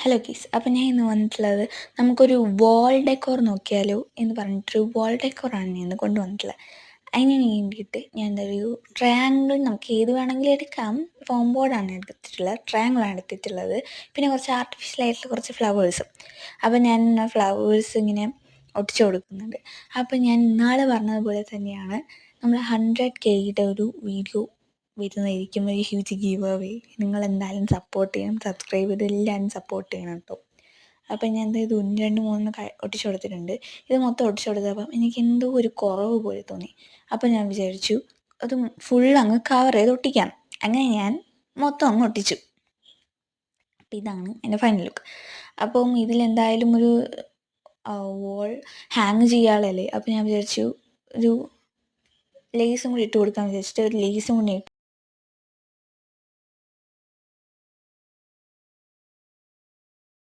Hello ഗീസ്, അപ്പോൾ ഞാൻ ഇന്ന് വന്നിട്ടുള്ളത് നമുക്കൊരു വാൾ ഡെക്കോർ നോക്കിയാലോ എന്ന് പറഞ്ഞിട്ടൊരു വാൾ ഡെക്കോറാണ് ഞാൻ ഇന്ന് കൊണ്ടുവന്നിട്ടുള്ളത്. അതിന് വേണ്ടിയിട്ട് ഞാൻ എന്തായാലും ട്രയാങ്കിൾ നമുക്ക് ഏത് വേണമെങ്കിലും എടുക്കാം. ഫോം ബോർഡാണ് എടുത്തിട്ടുള്ളത്, ട്രയാങ്കിളാണ് എടുത്തിട്ടുള്ളത്. പിന്നെ കുറച്ച് ആർട്ടിഫിഷ്യലായിട്ടുള്ള കുറച്ച് ഫ്ലവേഴ്സും. അപ്പോൾ ഞാൻ ഫ്ലവേഴ്സ് ഇങ്ങനെ ഒട്ടിച്ചു കൊടുക്കുന്നുണ്ട്. അപ്പോൾ ഞാൻ ഇന്നാൾ പറഞ്ഞതുപോലെ തന്നെയാണ് നമ്മൾ 100Kയുടെ ഒരു വീഡിയോ വരുന്നതായിരിക്കും, ഒരു ഹ്യൂജ് ഗീവ് അവേ. നിങ്ങൾ എന്തായാലും സപ്പോർട്ട് ചെയ്യണം, സബ്സ്ക്രൈബ് ചെയ്ത് എല്ലാവരും സപ്പോർട്ട് ചെയ്യണം കേട്ടോ. അപ്പം ഞാൻ എന്താ ഇത് 2-3 ഒട്ടിച്ചു കൊടുത്തിട്ടുണ്ട്. ഇത് മൊത്തം ഒട്ടിച്ചു കൊടുത്തപ്പം എനിക്ക് എന്തോ ഒരു കുറവ് പോലെ തോന്നി. അപ്പം ഞാൻ വിചാരിച്ചു അത് ഫുൾ അങ്ങ് കവർ ചെയ്ത് ഒട്ടിക്കാം. അങ്ങനെ ഞാൻ മൊത്തം അങ്ങ് ഒട്ടിച്ചു. അപ്പം ഇതാണ് എൻ്റെ ഫൈനൽ ലുക്ക്. അപ്പം ഇതിലെന്തായാലും ഒരു വോൾ ഹാങ് ചെയ്യാനുള്ളതല്ലേ. അപ്പം ഞാൻ വിചാരിച്ചു ഒരു ലേസും കൂടി ഇട്ട് കൊടുക്കാമെന്ന് വിചാരിച്ചിട്ട് ഒരു ലേസും കൂടി